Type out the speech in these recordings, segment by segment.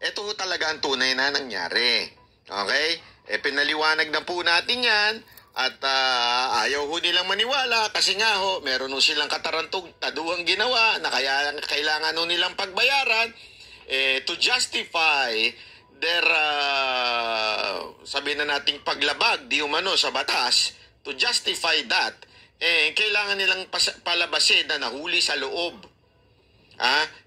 Ito talaga ang tunay na nangyari. Okay? Pinaliwanag na po natin yan at ayaw ho nilang maniwala kasi nga ho, meron ho silang katarantaduhang ginawa na kaya kailangan ho nilang pagbayaran to justify their, sabihin na nating paglabag di umano sa batas, to justify that, kailangan nilang palabasin na nahuli sa loob.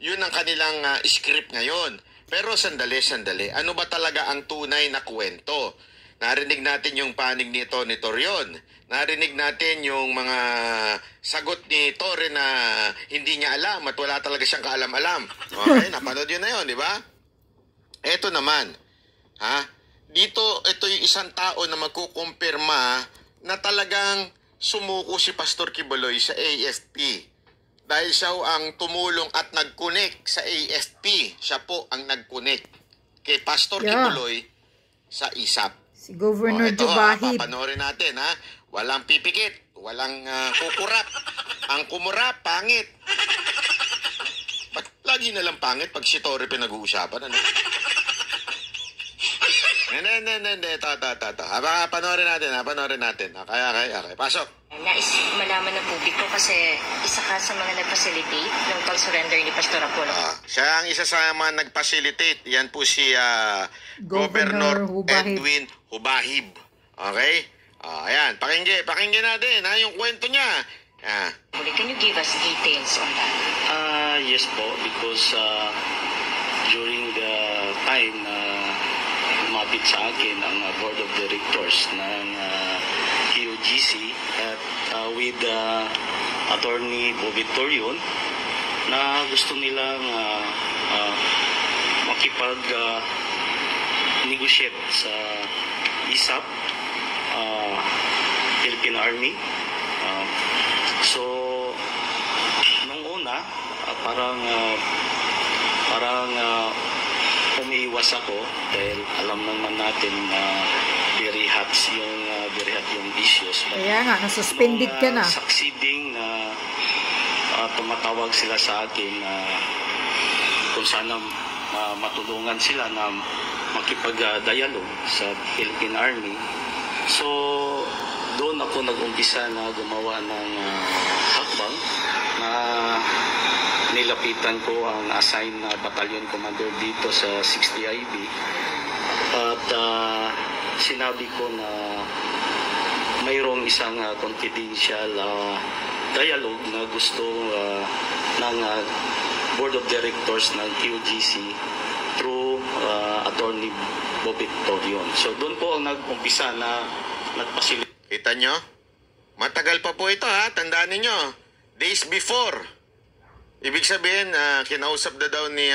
Yun ang kanilang script ngayon. Pero sandali. Ano ba talaga ang tunay na kwento? Narinig natin yung panig ni Tony Torion. Narinig natin yung mga sagot ni Torre na hindi niya alam at wala talaga siyang kaalam-alam. Okay, napanood yun na yun, di ba? Eto naman, dito, ito yung isang tao na magkukumpirma na talagang sumuko si Pastor Quiboloy sa AFP. Dahil siya ang tumulong at nag-connect sa AFP. Siya po ang nag-connect kay Pastor Quiboloy sa ISAP. Si Governor Ito, Jubahib. papanoorin natin, walang pipikit, walang kukurap. Ang kumurap, pangit. Lagi na lang pangit pag si Torre pinag-uusapan, ano? Hindi. Panoorin natin. Okay. Pasok. Nais malaman ng publiko kasi isa ka sa mga nag-facilitate ng pag-surrender ni Pastor Apollo. Siya ang isa sa mga nag-facilitate. Yan po si Governor Edwin Hubahib. Okay? Ayan. Pakinggan natin yung kwento niya. Can you give us details on that? Yes po, because during the time lumapit sa akin ang Board of Directors ng QGC at with Attorney Bobby Torion na gusto nilang makipag-negotiate sa ISAP, Philippine Army. So, nung una, parang umiiwas ako dahil alam naman natin na very hot yung issues. Kaya nga, nasuspended ka na. Succeeding na tumatawag sila sa akin kung sana matulungan sila na makipag-dialogue sa Philippine Army. So, doon ako nag-umpisa na gumawa ng hakbang na nilapitan ko ang assigned na battalion commander dito sa 60 IB at sinabi ko na mayroong isang confidential dialogue na gusto ng Board of Directors ng QGC through Attorney Bobby Torion. So doon po ang nag-umpisa na nagpasilip. Kita nyo? Matagal pa po ito, tandaan ninyo. Days before. Ibig sabihin, kinausap na daw ni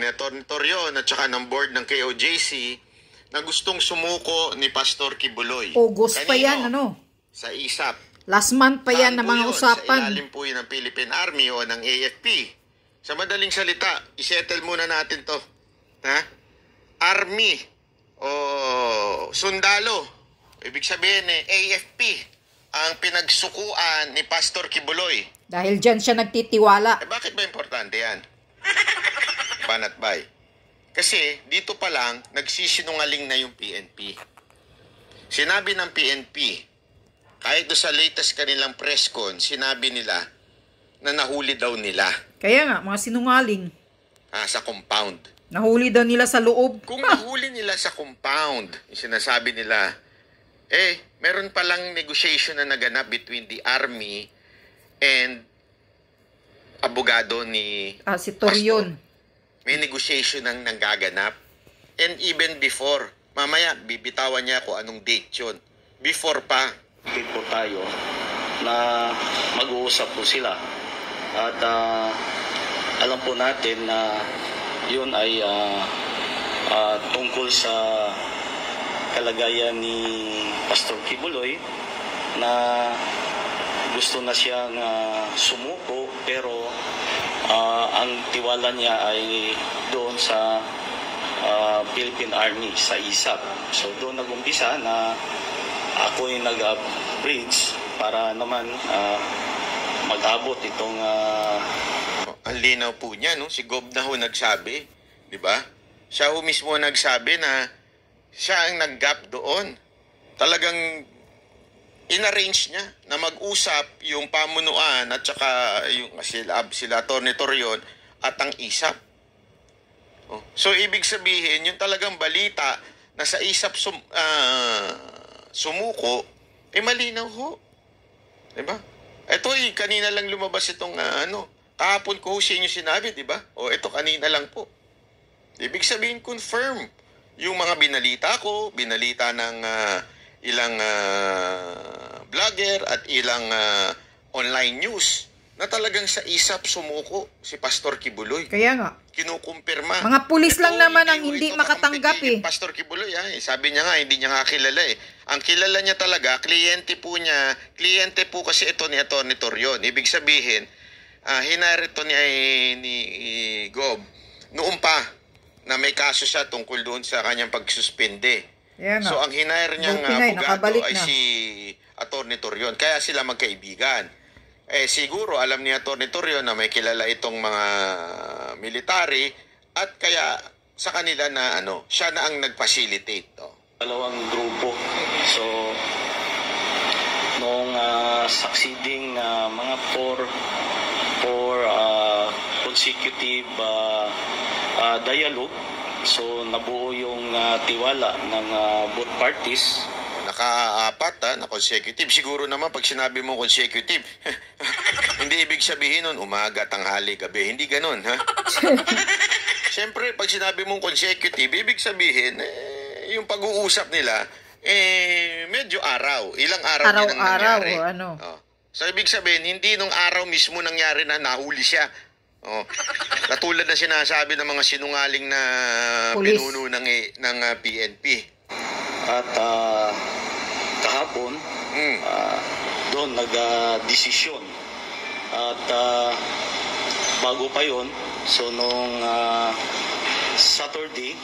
Atty. Torion at saka ng board ng KOJC na gustong sumuko ni Pastor Quiboloy. August pa yan, ano? Sa ISAP. Last month pa yan na mga usapan. Sa ilalim po yun ng Philippine Army o ng AFP. Sa madaling salita, isettle muna natin to. Army o sundalo. Ibig sabihin, AFP ang pinagsukuan ni Pastor Quiboloy. Dahil dyan siya nagtitiwala. Bakit ba importante yan? Banatbay. Kasi dito pa lang, nagsisinungaling na yung PNP. Sinabi ng PNP, kahit doon sa latest kanilang press con, sinabi nila na nahuli daw nila. Kaya nga, mga sinungaling. Sa compound. Nahuli daw nila sa loob. Kung nahuli nila sa compound, yung sinasabi nila, meron palang negotiation na naganap between the Army and abogado ni si Torion. May negotiation nang nanggaganap. And even before, mamaya bibitawan niya kung anong date yun. Before pa. Dito po tayo na mag-uusap po sila. At alam po natin na yun ay tungkol sa kalagayan ni Pastor Quiboloy na gusto na siyang sumuko pero ang tiwala niya ay doon sa Philippine Army sa ISAP. So doon nag-umpisa na ako yung nag-bridge para naman mag-abot itong Ang linaw po niya, no? Si Gob na ho nagsabi, di ba? Siya ho mismo nagsabi na siya ang nag-gap doon. Talagang inarrange niya na mag-usap yung pamunuan at saka yung sila Atty. Torion at ang ISAP. Oh. So, ibig sabihin, yung talagang balita na sa ISAP sumuko, malinaw ho. Diba? Ito kanina lang lumabas itong kahapon ko sa inyo sinabi, diba? O ito kanina lang po. Ibig sabihin, confirm. Yung mga binalita ko, binalita ng ilang vlogger at ilang online news na talagang sa ISAP sumuko si Pastor Kibuloy. Kaya nga. Kinukumpirma. Mga pulis lang naman ang ho hindi ito makatanggap kay Pastor Kibuloy. Sabi niya nga, hindi niya nga kilala eh. Ang kilala niya talaga, kliyente po kasi ito ni Atty. Torion. Ibig sabihin, hinire ito ni Gob noon pa na may kaso siya tungkol doon sa kanyang pagsuspende. So ang hinire niyang abogado ay si Atty. Torion. Kaya sila magkaibigan. Siguro alam ni Atty. Torion na may kilala itong mga military at kaya sa kanila na siya na ang nag-facilitate. Dalawang grupo. So, noong succeeding mga four consecutive dialogue, so nabuo yung tiwala ng both parties. Naka-apat na consecutive. Siguro naman pag sinabi mo consecutive, hindi ibig sabihin nun umaga, tanghali, gabi. Hindi ganun, ha? Siyempre, pag sinabi mong consecutive, ibig sabihin, yung pag-uusap nila, medyo araw. Ilang araw din ang nangyari. So, ibig sabihin, hindi nung araw mismo nangyari na nahuli siya. Katulad na sinasabi ng mga sinungaling na pinuno ng PNP. At kahapon, doon nag-desisyon. At bago pa yon, so nung Saturday,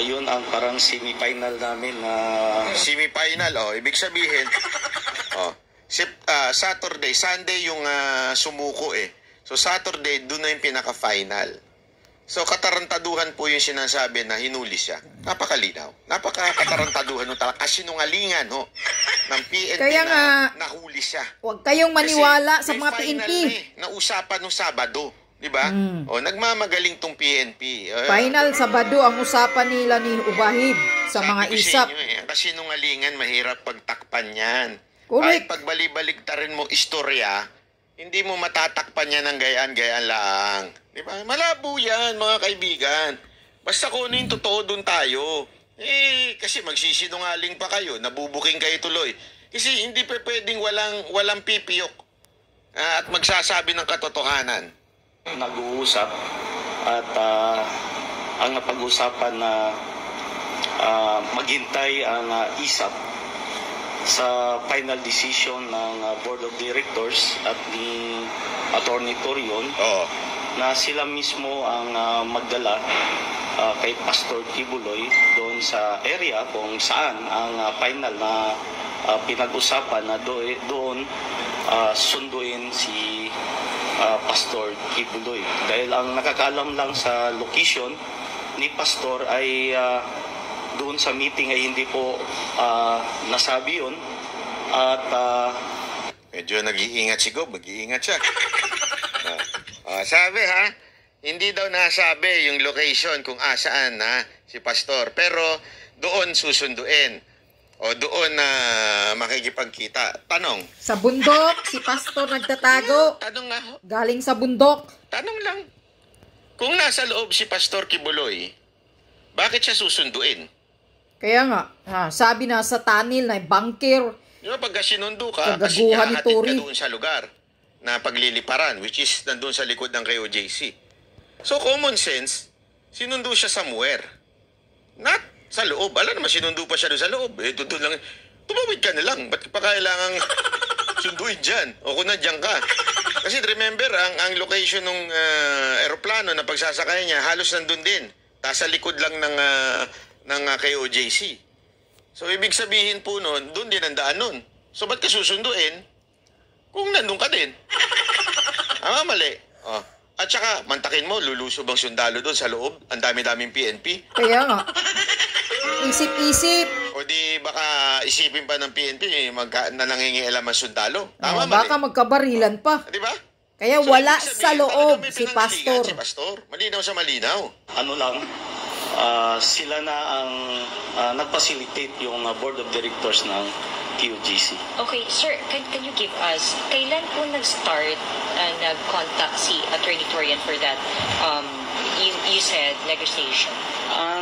yun ang parang semi-final namin. Semi-final, ibig sabihin, Sunday yung sumuko eh. So Saturday, doon na yung pinaka-final. So, katarantaduhan po yung sinasabi na hinuli siya. Napakalinaw. Napakatarantaduhan ng talaga. Kasinungalingan, ng PNP kaya na nahuli siya. Huwag kayong maniwala kasi sa mga PNP. Na usapan ng Sabado. Diba? Nagmamagaling tong PNP. Final Sabado ang usapan nila ni Ubahib sa mga ISAP. Ang kasinungalingan, mahirap pagtakpan yan. Correct. Kahit pagbalibalik-tarin mo istorya, hindi mo matatakpan yan ng gayaan-gayaan lang. Diba? Malabo yan, mga kaibigan. Basta kung ano yung totoo, dun tayo. Kasi magsisinungaling pa kayo, nabubuking kayo tuloy. Kasi hindi pa pwedeng walang pipiyok at magsasabi ng katotohanan. Nag-uusap at ang napag-usapan na maghintay ang ISAP sa final decision ng Board of Directors at ni Atty. Torion na sila mismo ang magdala kay Pastor Kibuloy doon sa area kung saan ang final na pinag-usapan na doon sunduin si Pastor Kibuloy. Dahil ang nakakaalam lang sa location ni Pastor ay doon sa meeting ay hindi po nasabi yun at medyo nag-iingat si Gob, mag-iingat siya. Sabi hindi daw nasabi yung location kung asaan si Pastor, pero doon susunduin o doon na makikipagkita. Tanong. Sa bundok, si Pastor nagtatago. Tanong nga. Galing sa bundok. Tanong lang. Kung nasa loob si Pastor Kibuloy, bakit siya susunduin? Kaya nga, sabi na sa tunnel na bunker. Pagka sinundo ka, kasi Kagaguhan ni ihahatid Tori. ka doon sa lugar na pagliliparan, which is nandun sa likod ng KOJC. So, common sense, sinundo siya somewhere. Not sa loob. Alam naman, sinundo pa siya doon sa loob. Doon lang, tumawid ka na lang. Ba't pa kailangang sunduin dyan? O kung nandiyan ka. Kasi remember, ang location ng aeroplano na pagsasakay niya, halos nandun din. Sa likod lang ng KOJC. So, ibig sabihin po nun, doon din ang daan nun. So, ba't ka susunduin kung nandun ka din? Mali. At saka, mantakin mo, lulusob ang sundalo doon sa loob. Ang dami-daming PNP. Kaya nga. Isip-isip. O di baka isipin pa ng PNP na nangingialam ang sundalo. Tama, Baka magkabarilan pa. Di ba? Kaya So, wala ibig sabihin, sa loob talagang may si pinanggalingan Pastor. Si Pastor. Malinaw sa malinaw. Ano lang, sila na ang nag-facilitate yung Board of Directors ng QGC. Okay, sir, can you give us, kailan po nag-start, nag-contact si Attorney Torian for that, you said, negotiation?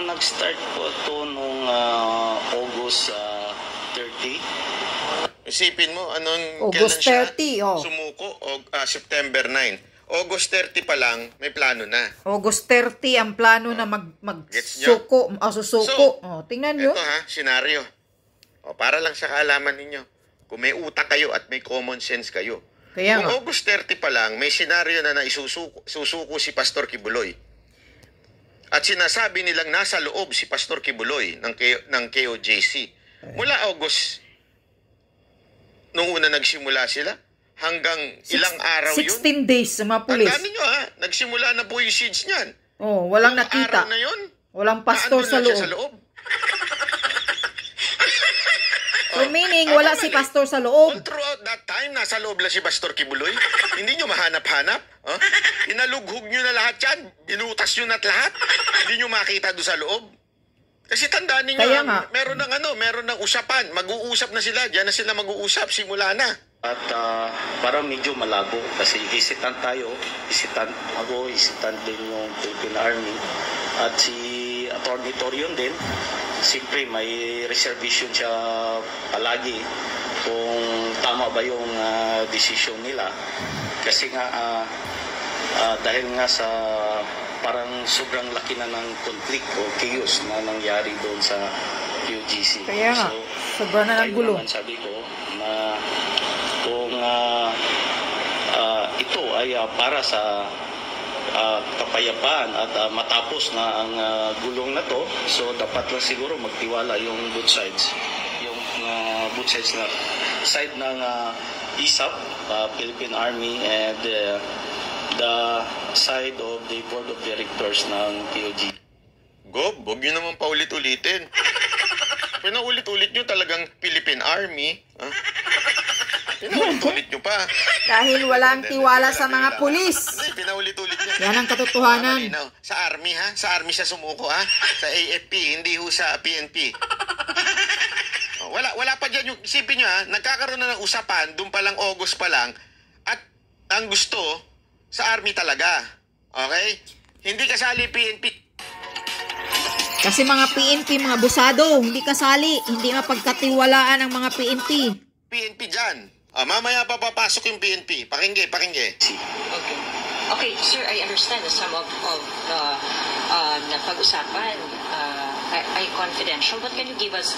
Nag-start po ito noong August 30. Isipin mo, August kailan 30, siya oh. sumuko? September 9. August 30 pa lang, may plano na. August 30 ang plano na Gets nyo? susuko. Tingnan nyo. Ito senaryo. Para lang sa kaalaman ninyo. Kung may utak kayo at may common sense kayo. Kaya Kung nga. August 30 pa lang, may senaryo na susuko si Pastor Kibuloy. At sinasabi nilang nasa loob si Pastor Kibuloy ng KOJC. Mula August, nung una nagsimula sila, hanggang ilang araw 16 yun. days sa mga pulis. Tandaan ninyo nagsimula na po yung siege niyan. Walang Ilang nakita. araw na yun, Walang pastor naandun sa lang siya loob. So meaning, wala si mali. pastor sa loob. All throughout that time, nasa loob lang si Pastor Kibuloy. Hindi nyo mahanap-hanap. Inalughog nyo na lahat yan. Binutas nyo na lahat. Hindi nyo makita doon sa loob. Kasi tandaan ninyo, Kaya nga. meron ng usapan. Mag-uusap na sila. Diyan na sila mag-uusap. Simula na. At parang medyo malabo kasi isitan tayo, isitan din yung Philippine Army at si Attorney Torion din. Siyempre may reservation siya palagi kung tama ba yung decision nila. Kasi nga dahil nga sa parang sobrang laki na ng conflict o chaos na nangyari doon sa QGC. Kaya nga, sobra na ng gulo. Naman sabi ko na kung ito ay para sa kapayapaan at matapos na ang gulong na to, so dapat lang siguro magtiwala yung both sides. Yung both sides na side ng ISAP, Philippine Army, and the side of the Board of Directors ng POG. Gob, huwag nyo naman paulit-ulitin. Pinaulit-ulit nyo talagang Philippine Army. Pinaulit-ulit nyo pa. Dahil walang tiwala sa mga pulis. Hindi, pinaulit-ulit nyo. Yan ang katotohanan. Malinaw. Sa Army Sa Army siya sumuko Sa AFP, hindi sa PNP. Wala pa dyan yung, isipin nyo nagkakaroon na ng usapan, doon pa lang August pa lang, at ang gusto, sa Army talaga. Okay? Hindi kasali PNP. Kasi mga PNP, mga busado, hindi kasali. Hindi mapagkatiwalaan ang mga PNP. PNP dyan. Mamaya pa papasok yung PNP. Pakingge. Okay. Okay, sir, I understand that some of na pag-usapan ay confidential, but can you give us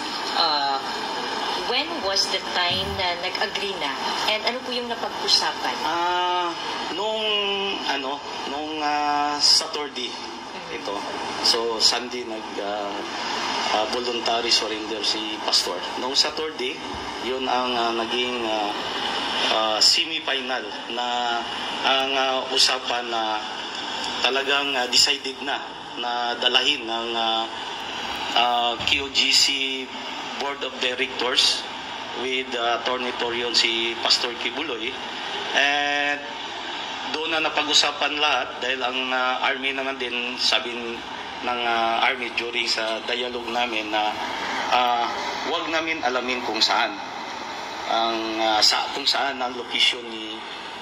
when was the time na nag-agree na and ano po yung napag-usapan? Nung Saturday ito. So Sunday voluntary surrender si Pastor. Nung Saturday, yun ang naging semi-final na ang usapan na talagang decided na dalahin ng QGC Board of Directors with Attorney Torion si Pastor Kibuloy. And doon na napag-usapan lahat dahil ang Army naman din sabi ng Army during sa dialogue namin na wag namin alamin kung saan ang location ni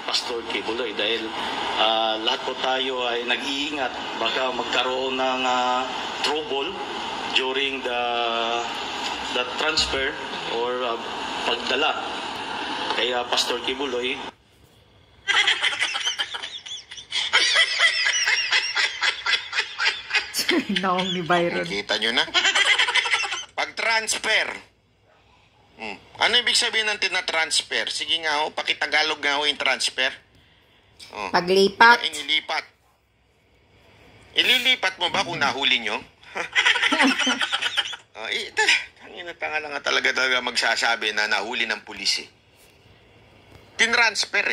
Pastor Kibuloy dahil lahat po tayo ay nag-iingat baka magkaroon ng trouble during the transfer or pagdala. Kaya Pastor Kibuloy Naong ni Byron. Kita nyo na. Pag-transfer. Ano ibig sabihin ng tina-transfer? Sige nga pakitagalog nga yung transfer. Paglipat. Inilipat. Ililipat mo ba kung nahuli nyo? Tanga lang talaga magsasabi na nahuli ng pulis Tinransfer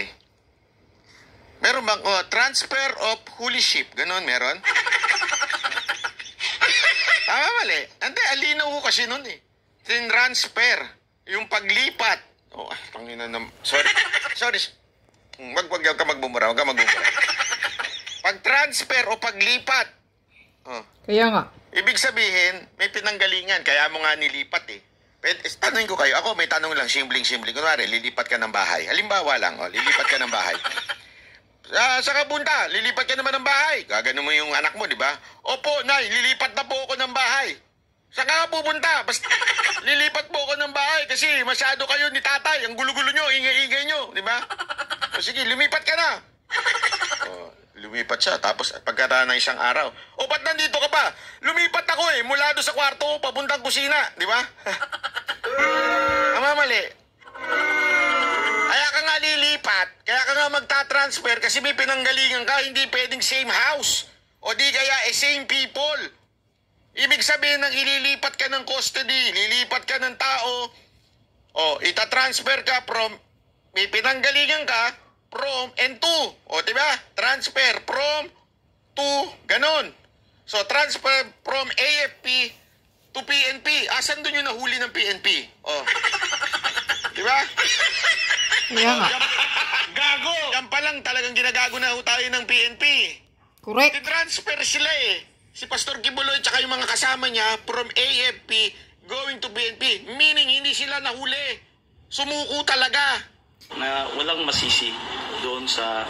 Meron bang transfer of holy ship? Ganon, meron? Tama, mali. Hindi, alinaw ko kasi nun eh. Transfer. Yung paglipat. Oh, pangina na. Sorry. Wag ka magbumura. Pag-transfer o paglipat. Oh. Kaya nga. Ibig sabihin, may pinanggalingan. Kaya mo nga nilipat eh. Tanungin ko kayo. Ako may tanong lang, simpleng. Kunwari, lilipat ka ng bahay. Halimbawa lang, lilipat ka ng bahay. Sa kabunta, lilipat ka naman ng bahay. Gagano mo yung anak mo, di ba? Opo, nay, lilipat na po ako ng bahay. Saan ka pupunta? Basta lilipat po ako ng bahay kasi masyado kayo ni tatay. Ang gulo-gulo nyo, ingay-ingay nyo, di ba? O sige, lumipat ka na. Lumipat siya. Tapos pagkata ng isang araw, ba't nandito ka pa? Lumipat ako mula doon sa kwarto ko, papuntang kusina, di ba? Mali. Kaya ka nga lilipat, kaya ka nga magta-transfer kasi may pinanggalingan ka, hindi pwedeng same house. O di kaya same people. Ibig sabihin ng ililipat ka ng custody, lilipat ka ng tao, ita-transfer ka from, may pinanggalingan ka, from and to. O diba? Transfer from to, ganon. So, transfer from AFP to PNP. Asan doon yung nahuli ng PNP? Diba? Kaya nga. Gago! Yan pa lang talagang ginagago na tayo ng PNP. Correct. Transfer sila Si Pastor Kibuloy at yung mga kasama niya from AFP going to PNP. Meaning, hindi sila nahuli. Sumuko talaga. Na walang masisi doon sa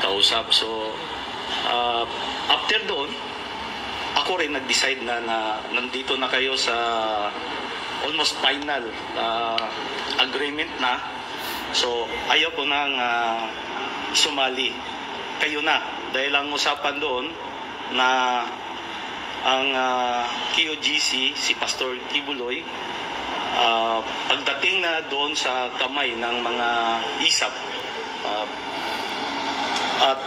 kausap. So, after doon, ako rin nag-decide na nandito na kayo sa almost final agreement na. So, ayaw ko nang sumali. Kayo na. Dahil ang usapan doon na ang KOGC, si Pastor Kibuloy, pagdating na doon sa kamay ng mga isap at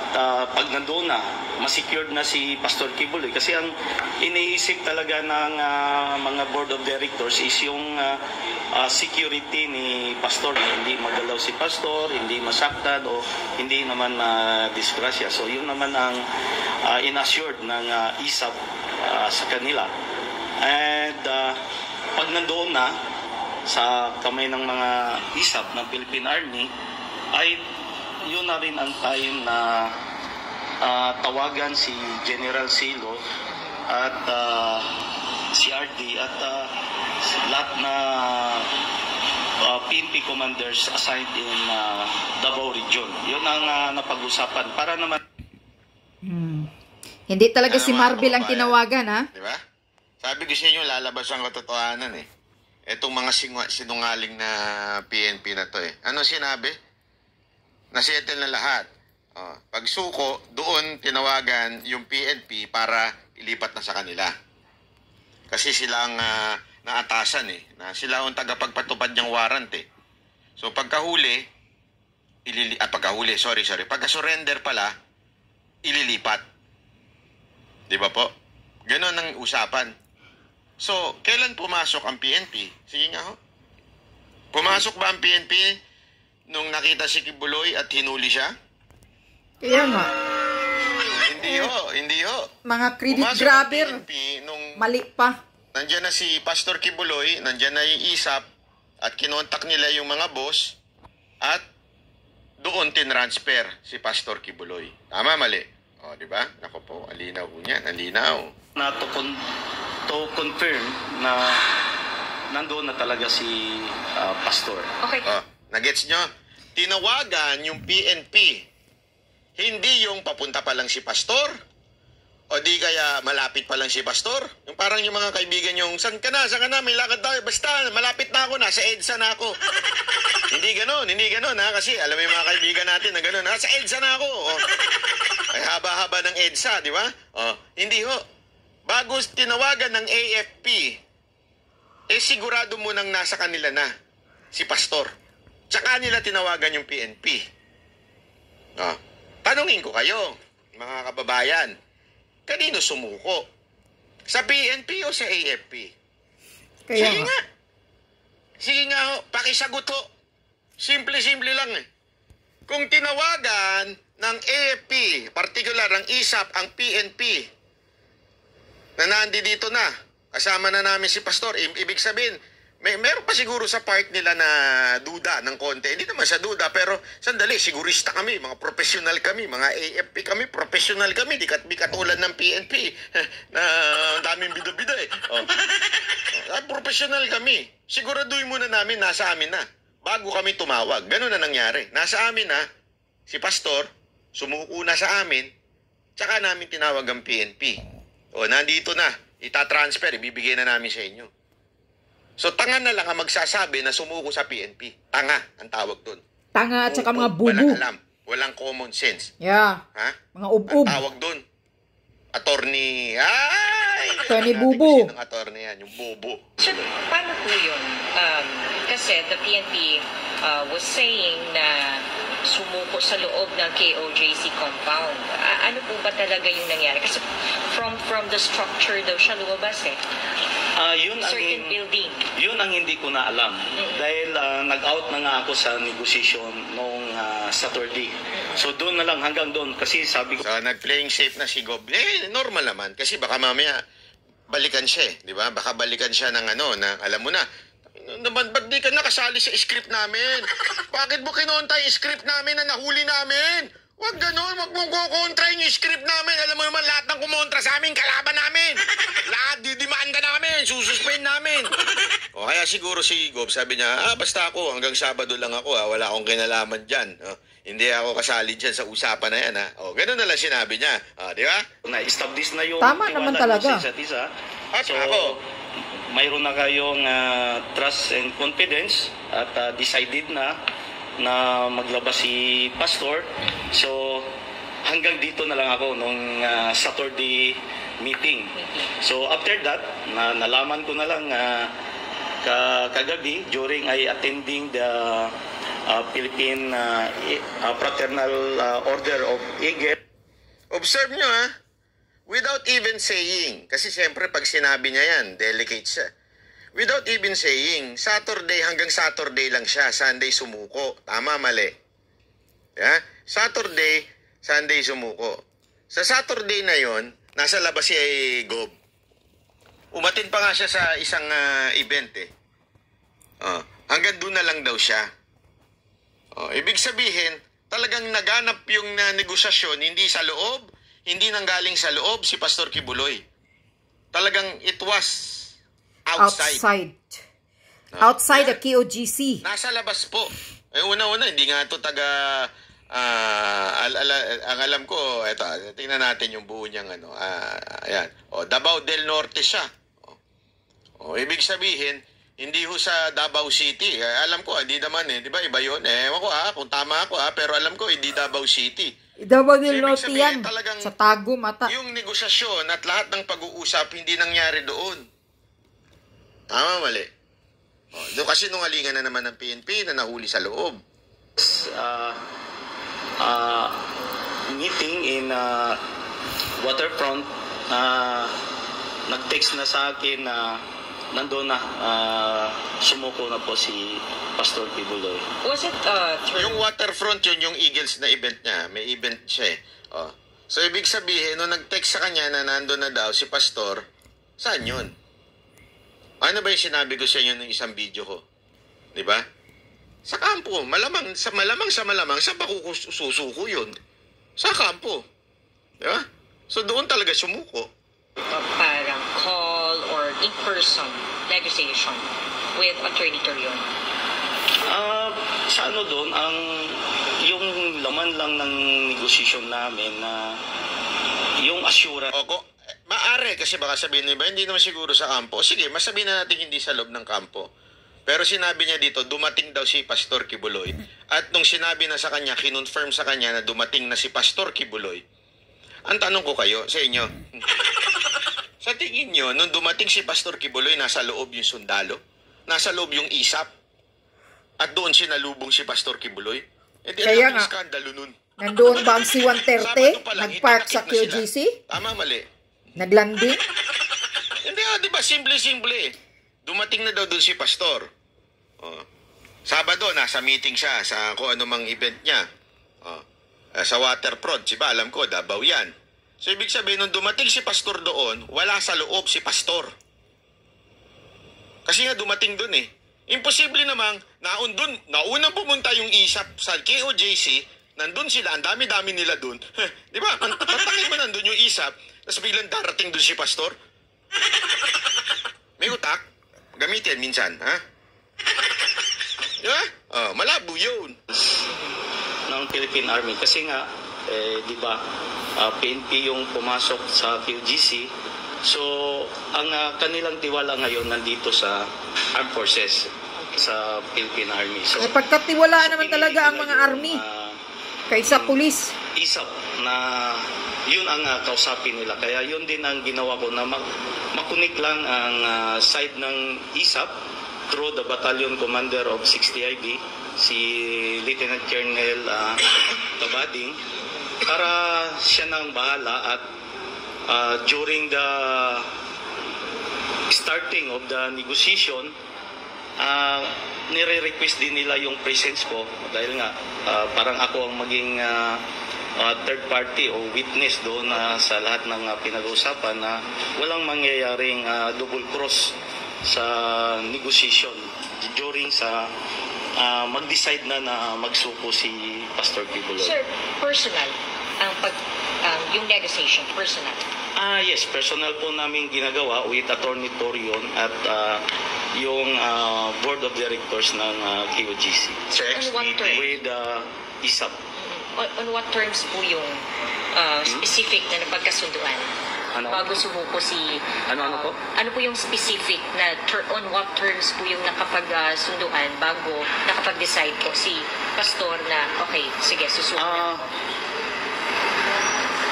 pag nandoon na, ma-secured na si Pastor Kibuloy. Kasi ang iniisip talaga ng mga board of directors is yung security ni Pastor. Hindi magalaw si Pastor, hindi masaktan o hindi naman disgrasya. So yun naman ang in-assured ng ISAP sa kanila. And pag nandoon na sa kamay ng mga ISAP ng Philippine Army, ay yun na rin ang time na tawagan si General Silo at si RD at lahat na PNP commanders assigned in Davao Region. Yun ang napag-usapan para naman. Hindi talaga si Marvel ang tinawagan, ha? Diba? Sabi ko sa inyo, lalabas ang katotohanan Etong mga sinungaling na PNP na to Ano sinabi? Nasettle na lahat. Pag suko, doon tinawagan yung PNP para ilipat na sa kanila. Kasi sila ang naatasan na sila ang tagapagpatupad niyang warrant So pagkahuli, pagka-surrender pala, ililipat. Di ba po? Ganon ang usapan. So, kailan pumasok ang PNP? Sige nga ho. Pumasok ba ang PNP nung nakita si Kibuloy at hinuli siya? Kaya nga. Hindi ho. Mga credit Pumasok grabber. ang PNP nung Mali pa. nandyan na si Pastor Kibuloy, nandyan na yung ISAP, at kinontak nila yung mga boss, at doon tinransfer si Pastor Kibuloy. Tama, mali? Di ba? Nako po, alinaw po niyan, alinaw. Na to confirm na nandoon na talaga si Pastor. Okay. Nagets nyo? Tinawagan yung PNP. Hindi yung papunta pa lang si Pastor, o di kaya malapit pa lang si Pastor. Yung parang yung mga kaibigan yung, saan ka na, may lakad tayo. Basta, malapit na ako, nasa EDSA na ako. Hindi ganon ha. Kasi alam mo yung mga kaibigan natin na ganon, nasa EDSA na ako. Ay haba-haba ng EDSA, di ba? Hindi ho. Bago tinawagan ng AFP, sigurado mo nang nasa kanila na si Pastor. Tsaka nila tinawagan yung PNP. Tanungin ko kayo, mga kababayan, kanino sumuko? Sa PNP o sa AFP? Kaya Sige nga ho, pakisagot ho. Simple lang Kung tinawagan ng AFP, particular ang ISAP, ang PNP, na nandito na, kasama na namin si Pastor. Ibig sabihin, meron pa siguro sa part nila na duda ng konti. Hindi naman sa duda, pero sandali, sigurista kami, mga professional kami, mga AFP kami, professional kami, di katulad ng PNP, na ang daming bida-bida eh. Professional kami. Siguraduhin muna namin, nasa amin na. Bago kami tumawag. Ganun na nangyari. Nasa amin na, si Pastor, sumuko na sa amin, tsaka namin tinawag ang PNP. Nandito na, itatransfer, ibibigay na namin sa inyo. So, tanga na lang ang magsasabi na sumuko sa PNP. Tanga ang tawag doon. Tanga at saka mga bubu. Walang alam. Walang common sense. Yeah. Ha? Mga ub-ub. Ang tawag doon. Attorney. Attorney bubu. Ng attorney yan, yung bubu. So, paano po yun? Kasi the PNP was saying na sumuko sa loob ng KOJC compound. Ano po ba talaga yung nangyari? Kasi from the structure daw siya lumabas eh. Certain building. Yun ang hindi ko na alam. Dahil nag-out na nga ako sa negotiation noong Saturday. So doon na lang, hanggang doon. Kasi sabi ko... So nag-playing safe na si Gob. Normal naman. Kasi baka mamaya balikan siya eh. Di ba? Baka balikan siya ng alam mo na. Naman, ba't di ka nakasali sa script namin? Bakit mo kinonta yung script namin na nahuli namin? Huwag ganun, huwag mong kukontra yung script namin. Alam mo naman, lahat ng kumontra sa amin, kalaban namin. Lahat didimanda namin, sususpend namin. Kaya siguro si Gob, sabi niya, basta ako, hanggang Sabado lang ako, wala akong kinalaman dyan. Hindi ako kasali dyan sa usapan na yan. Ganun na lang sinabi niya. Di ba? Na-establish na yung tama naman talaga. Sa isa't isa. At So, ako, mayroon na kayong trust and confidence at decided na maglabas si Pastor. So, hanggang dito na lang ako nung Saturday meeting. So, after that, nalaman ko na lang kagabi during I attending the Philippine Fraternal Order of Eagle. observe nyo without even saying, kasi siyempre pag sinabi niya yan, delicate siya. Without even saying, Saturday hanggang Saturday lang siya, Sunday sumuko. Tama, mali. Saturday, Sunday sumuko. Sa Saturday na yon, nasa labas si Gob. Umatin pa nga siya sa isang event hanggang doon na lang daw siya. Ibig sabihin, talagang naganap yung negosasyon, hindi sa loob, hindi nanggaling sa loob si Pastor Kibuloy. Talagang it was outside. Outside the KOGC. Nasa labas po. Una-una, hindi nga ito ang alam ko, eto, tingnan natin yung buo niyang ayan. Davao del Norte siya. Ibig sabihin, hindi ho sa Davao City. Alam ko, hindi naman di ba iba yun? Ewan ko kung tama ako pero alam ko, hindi Davao City. Davao del Norte sabihin, yan. talagang Sa Tago, mata. yung negosasyon at lahat ng pag-uusap, hindi nangyari doon. Tama, mali. Doon kasi nungalingan na naman ng PNP na nahuli sa loob. Meeting in Waterfront, nag-text na sa akin na nandoon na, sumuko na po si Pastor Kibuloy. Was it Yung Waterfront yun, yung Eagles na event niya. May event siya So, ibig sabihin, nung nag-text sa kanya na nandoon na daw si Pastor, saan yun? Ano ba yung sinabi ko sa inyo ng isang video ko? Di ba? Sa kampo. Malamang, sa susuko yun? Sa kampo. Di ba? So, doon talaga sumuko. parang call or in-person negotiation with Attorney Torion? Sa doon, yung laman lang ng negosasyon namin na yung assurance. Maari kasi baka sabihin niyo ba, hindi naman siguro sa kampo. Sige, masabihin na natin hindi sa loob ng kampo. Pero sinabi niya dito, dumating daw si Pastor Kibuloy. At nung sinabi na sa kanya, kinonfirm sa kanya na dumating na si Pastor Kibuloy, ang tanong ko kayo sa inyo, sa tingin nyo, nung dumating si Pastor Kibuloy, nasa loob yung sundalo? Nasa loob yung isap? At doon sinalubong si Pastor Kibuloy? Kaya nga, skandalo nun. nandoon ba ang si Juan Sabado pa lang, nag-park sa itinakip na sila. KOGC? Tama, mali. Naglanding? Hindi di ba? Simple-simple. Dumating na daw doon si Pastor. Sabado, nasa meeting siya sa kung ano mang event niya. Sa Waterfront, diba? Alam ko, Davao yan. So, ibig sabihin, nung dumating si pastor doon, wala sa loob si pastor. Kasi nga dumating doon eh. Imposible namang naunang pumunta yung ISAP sa KOJC, nandun sila, ang dami-dami nila doon. Di ba? Pagtakit mo nandun yung ISAP, tapos biglang darating doon si pastor. May utak. Gamitin minsan, ha? Di ba? Malabo yun. Ng Philippine Army. Kasi nga, di ba, PNP yung pumasok sa QGC. So, ang kanilang tiwala ngayon nandito sa Armed Forces, sa Philippine Army. So, pagkatiwalaan naman talaga ang mga army kaysa pulis. ISAP na yun ang kausapin nila. Kaya yun din ang ginawa ko na makunik lang ang side ng ISAP through the battalion commander of 60IB, si Lieutenant Colonel Tabading, para siya nang bahala at during the starting of the negotiation, nire-request din nila yung presence ko dahil nga parang ako ang maging third party o witness doon sa lahat ng pinag-uusapan na walang mangyayaring double cross sa negotiation during sa mag-decide na magsuko si Pastor Kibuloy. Sir, personal yung negotiation, personal. Yes, personal po namin ginagawa with Attorney Torion at yung Board of Directors ng KOGC. Sir, On what terms? With ISAP. On what terms po yung specific na napagkasunduan? Ano? Bago sumuko si... Ano po? Ano po yung specific na on what terms po yung nakapagsunduan bago nakapag-decide po si Pastor na okay, sige, susuko na ako?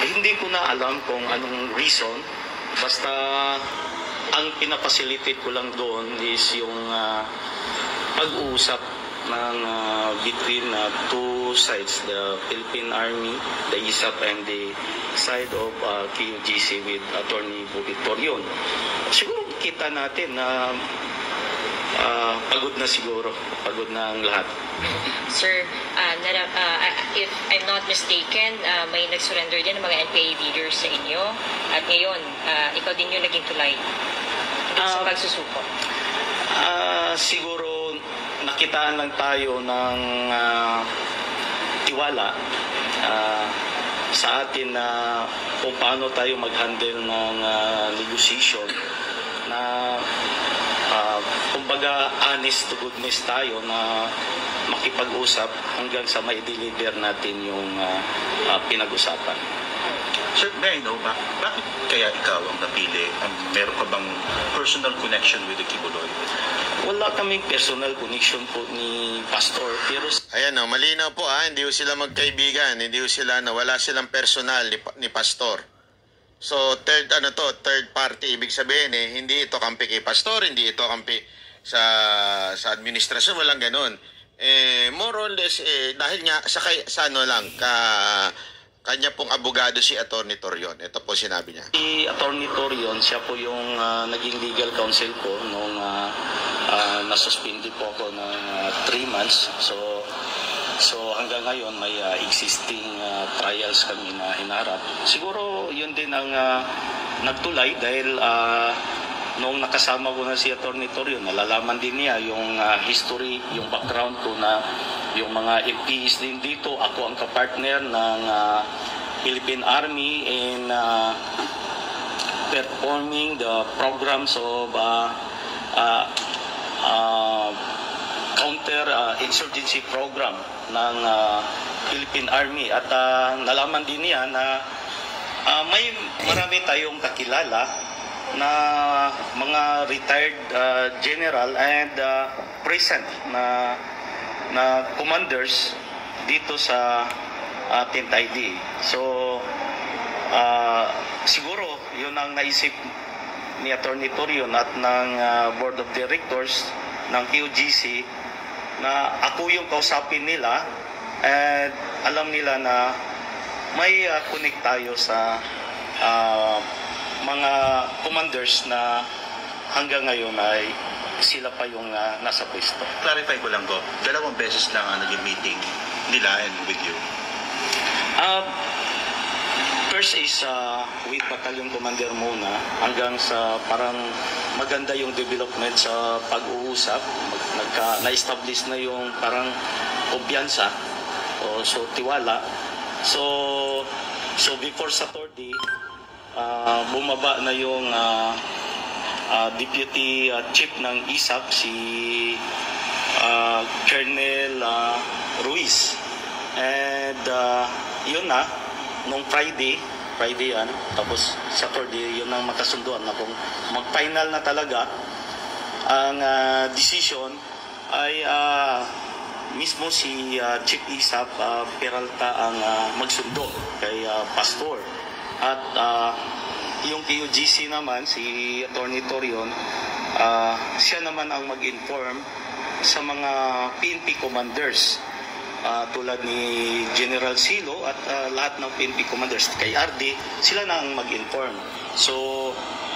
Hindi ko na alam kung anong reason. Basta ang pinapacilitate ko lang doon is yung pag-uusap ng between two sides, the Philippine Army, the ISAP, and the side of KOGC with Attorney Torion. Siguro kita natin na pagod na siguro. Pagod na ang lahat. Sir, if I'm not mistaken, may nag-surrender din ng mga NPA leaders sa inyo. At ngayon, ikaw din yung naging tulay sa pagsusuko. Siguro nakitaan lang tayo ng tiwala sa atin na kung paano tayo mag-handle ng negotiation na kumbaga honest to goodness tayo na makipag-usap hanggang sa mai-deliver natin yung pinag-usapan. Sir, may I know, bakit kaya ikaw ang napili? Meron ka bang personal connection with the Kibuloy? Wala kaming personal connection po ni Pastor, pero Ayan o, malinaw po hindi ko sila magkaibigan, hindi ko sila, wala silang personal ni Pastor. So, third party, ibig sabihin hindi ito kampi kay Pastor, hindi ito kampi sa administrasyon, walang ganun. More or less, dahil nga, kanya pong abogado si Attorney Torion. Ito po sinabi niya. Si Attorney Torion, siya po yung naging legal counsel ko nung nasuspindi po ako ng 3 months. So hanggang ngayon may existing trials kami na hinarap. Siguro yun din ang nagtulay dahil noong nakasama ko na si Attorney Torion, nalalaman din niya yung history, yung background ko na yung mga MPs din dito. Ako ang kapartner ng Philippine Army in performing the programs of counter-insurgency program ng Philippine Army. At nalaman din niya na may marami tayong kakilala na mga retired general and present na commanders dito sa 10th ID. So, siguro yun ang naisip ni Attorney Torion at ng Board of Directors ng QGC na ako yung kausapin nila at alam nila na may connect tayo sa mga commanders na hanggang ngayon ay sila pa yung nasa pwesto. Clarify ko lang, Go. 2 beses lang ang naging meeting nila and with you. First is with battalion commander muna hanggang sa parang maganda yung development sa pag-uusap. Na-establish na yung parang kumpiyansa o so tiwala. So before Saturday, bumaba na yung deputy chief ng ISAP si Colonel Ruiz. And yun na, nung Friday yan, tapos Saturday, yun ang makasunduan na kung mag-final na talaga ang decision ay mismo si Chief ISAP Peralta ang magsundo kay Pastor. At yung PUGC naman, si Attorney Torion, siya naman ang mag-inform sa mga PNP commanders tulad ni General Silo at lahat ng PNP commanders kay RD, sila na ang mag-inform. So,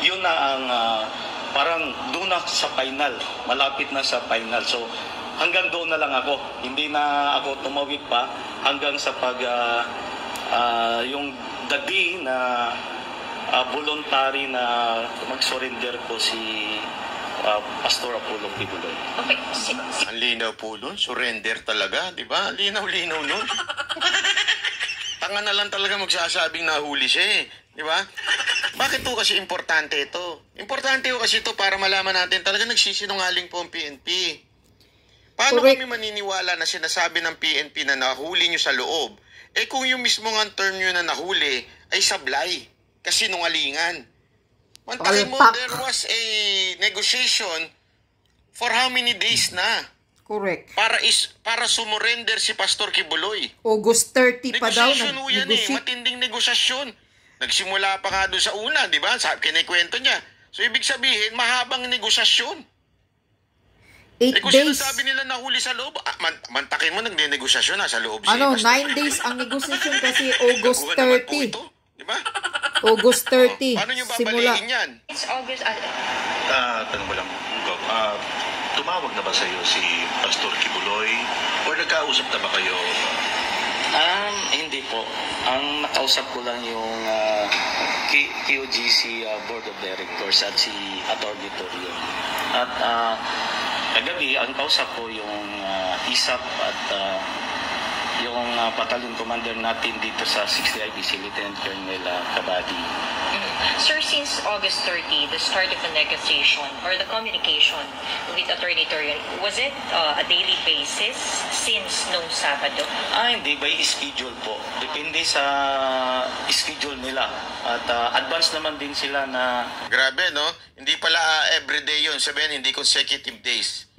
yun na ang parang doon na sa final, malapit na sa final. So, hanggang doon na lang ako. Hindi na ako tumawid pa hanggang sa pag yung the day na voluntary na mag-surrender ko si Pastor Apollo Kibuloy. Okay. Ang linaw po nun, surrender talaga, di ba? Linaw-linaw nun. Tanga na lang talaga magsasabing nahuli siya eh, di ba? Bakit po kasi importante ito? Importante po kasi ito para malaman natin talaga nagsisinungaling po ang PNP. Paano Correct. kami maniniwala na sinasabi ng PNP na nahuli nyo sa loob? Eh kung yung mismo nga term nyo na nahuli ay sablay, kasinungalingan. Mantakin mo, Palpak. there was a negotiation for how many days na Correct. para sumurrender si Pastor Kibuloy. August 30 pa daw Negosasyon ho yan eh, nag-negotiate. matinding negosasyon. Nagsimula pa nga doon sa una, di ba? Kinikwento niya. So ibig sabihin, mahabang negosasyon. 8 kung days. sinasabi nila nahuli sa loob, mantakin mo, nagne-negosasyon na sa loob si Ano, Pastor 9 days ang negosasyon kasi August Nakuha naman po 30. ito, di ba? August 30. Paano nyo Simula. babaliin yan? It's August. Tanong mo lang, Gov, tumawag na ba sa iyo si Pastor Kibuloy or nagkausap na ba kayo? Hindi po. Ang nakausap ko lang yung QGC Board of Directors at si Attorney Torion. At kagabi, ang kausap ko yung ISAP at yung battalion commander natin dito sa 60IB, si Lieutenant Colonel Cabadi. Sir, since August 30, the start of the negotiation or the communication with Attorney Torion, was it a daily basis since nung Sabado? Hindi, by schedule po. Depende sa schedule nila. At advance naman din sila na Grabe, no? Hindi pala everyday yun. Sabihin, hindi consecutive days.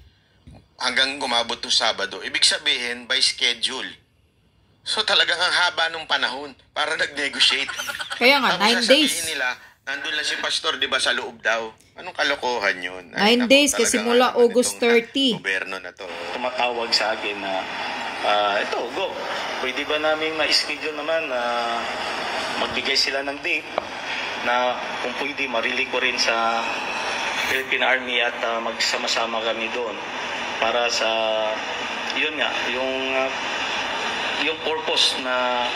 Hanggang umabot ng Sabado. Ibig sabihin, by schedule. So talagang ang haba ng panahon para nag-negotiate. Kaya nga, Tapos 9 sasabihin days. nila, nandun lang si Pastor, di ba, sa loob daw. Anong kalokohan yun? 9 days kasi talagang mula ano naman August itong, 30. gobyerno na to. tumatawag sa akin na ito, go. Pwede ba namin ma-schedule naman na magbigay sila ng date na kung pwede marili ko rin sa Philippine Army at magsama-sama kami doon para sa yun nga, yung purpose na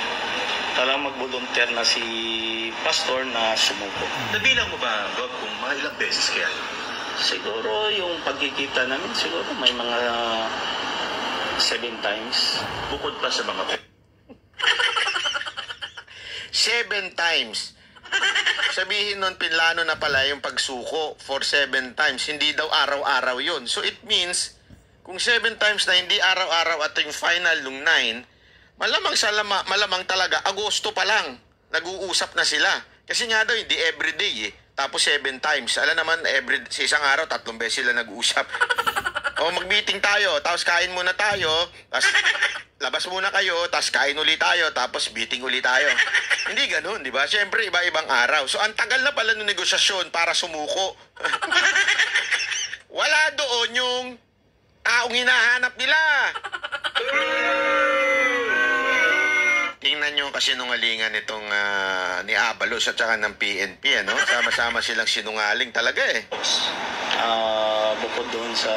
talagang mag-volunteer na si Pastor na sumuko. Nabilang mo ba, Gov, kung mga ilang beses kaya? Siguro yung pagkikita namin, siguro may mga 7 times. Bukod pa sa mga 7 times. Sabihin nun, pinlano na pala yung pagsuko for 7 times. Hindi daw araw-araw yun. So it means, kung 7 times na hindi araw-araw at yung final nung 9, malamang talaga, Agosto pa lang, nag-uusap na sila. Kasi nga daw, hindi everyday eh. Tapos 7 times. Alam naman, sa isang araw, 3 beses sila nag-uusap. O mag-meeting tayo, tapos kain muna tayo, tapos labas muna kayo, tapos kain ulit tayo, tapos meeting ulit tayo. Hindi ganun, di ba? Siyempre, iba-ibang araw. So, ang tagal na pala ng negosasyon para sumuko. Wala doon yung taong hinahanap nila. Tingnan nyo kasi nungalingan itong ni Abalos at saka ng PNP, ano? Sama-sama silang sinungaling talaga eh. Bukod doon sa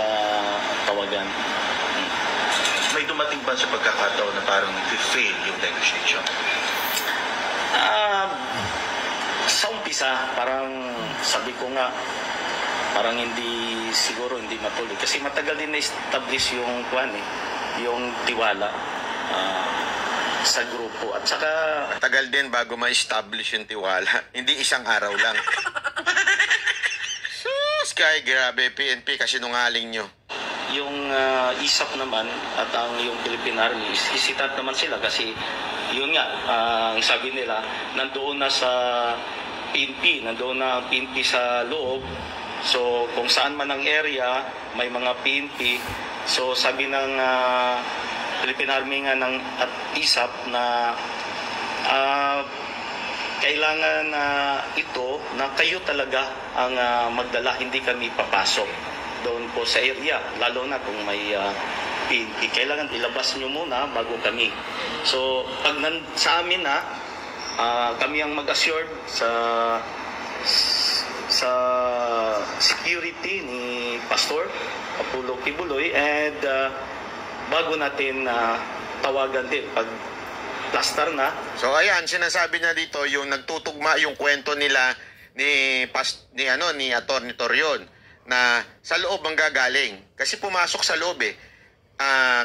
tawagan. may dumating ba sa pagkakataon na parang fail yung negotiation? Sa umpisa, parang sabi ko nga, parang siguro hindi matuloy. Kasi matagal din na-establish yung yung tiwala sa grupo. At saka, Tagal din bago ma-establish yung tiwala. Hindi isang araw lang. Sus, kay grabe, PNP, kasi nungaling nyo. yung ISAP naman at yung Philippine Army, isitat naman sila kasi yun nga, ang sabi nila, nandoon na sa PNP, nandoon na ang PNP sa loob. So, kung saan man ang area, may mga PNP. So, sabi ng Philippine Army nga at ISAP na kailangan ito na kayo talaga ang magdala, hindi kami papasok doon po sa area, lalo na kung may PNP. Kailangan ilabas nyo muna bago kami. So, pag sa amin na, kami ang mag-assure sa security ni Pastor Apollo Kibuloy, and bago natin tawagan din pag plaster na. So ayan, sinasabi niya dito yung nagtutugma yung kwento nila ni Atty. Torion na sa loob ang gagaling. Kasi pumasok sa loob eh.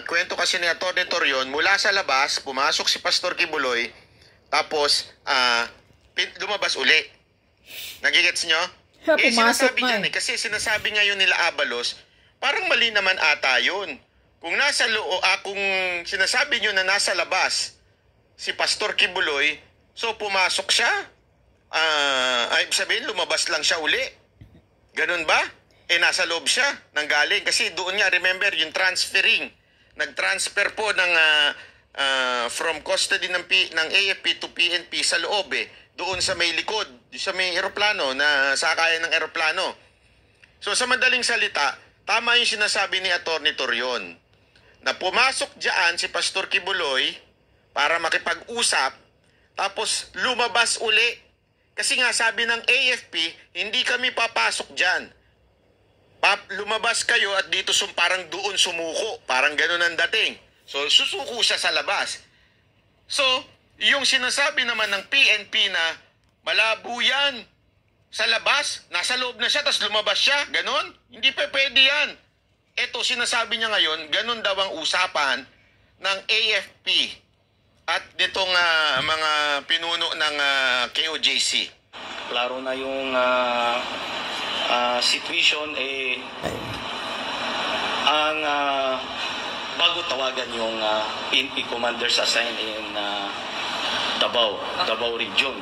Kwento kasi ni Atty. Torion, mula sa labas, pumasok si Pastor Kibuloy, tapos lumabas uli. Nagigets nyo? Pumasok sinasabi niya kasi sinasabi niya yun nila Abalos, parang mali naman ata yun. Kung nasa kung sinasabi nyo na nasa labas si Pastor Kibuloy, so pumasok siya, ay sabihin lumabas lang siya uli. Ganun ba? Nasa loob siya nanggaling. Kasi doon nga, remember, yung transferring. Nag-transfer po ng from custody ng AFP to PNP sa loob eh. Doon sa may likod, sa may eroplano, na sakayan ng eroplano. So sa madaling salita, tama yung sinasabi ni Atty. Torion na pumasok diyan si Pastor Kibuloy para makipag-usap, tapos lumabas uli. Kasi nga sabi ng AFP, hindi kami papasok diyan. Lumabas kayo at dito parang doon sumuko. Parang ganun ang dating. So susuko siya sa labas. So, yung sinasabi naman ng PNP na malabo yan sa labas, nasa loob na siya, tapos lumabas siya, ganon? Hindi pa pwede yan. Ito, sinasabi niya ngayon, ganon daw ang usapan ng AFP at nitong mga pinuno ng KOJC. Klaro na yung situation ang bago tawagan yung PNP commanders assigned in Davao region.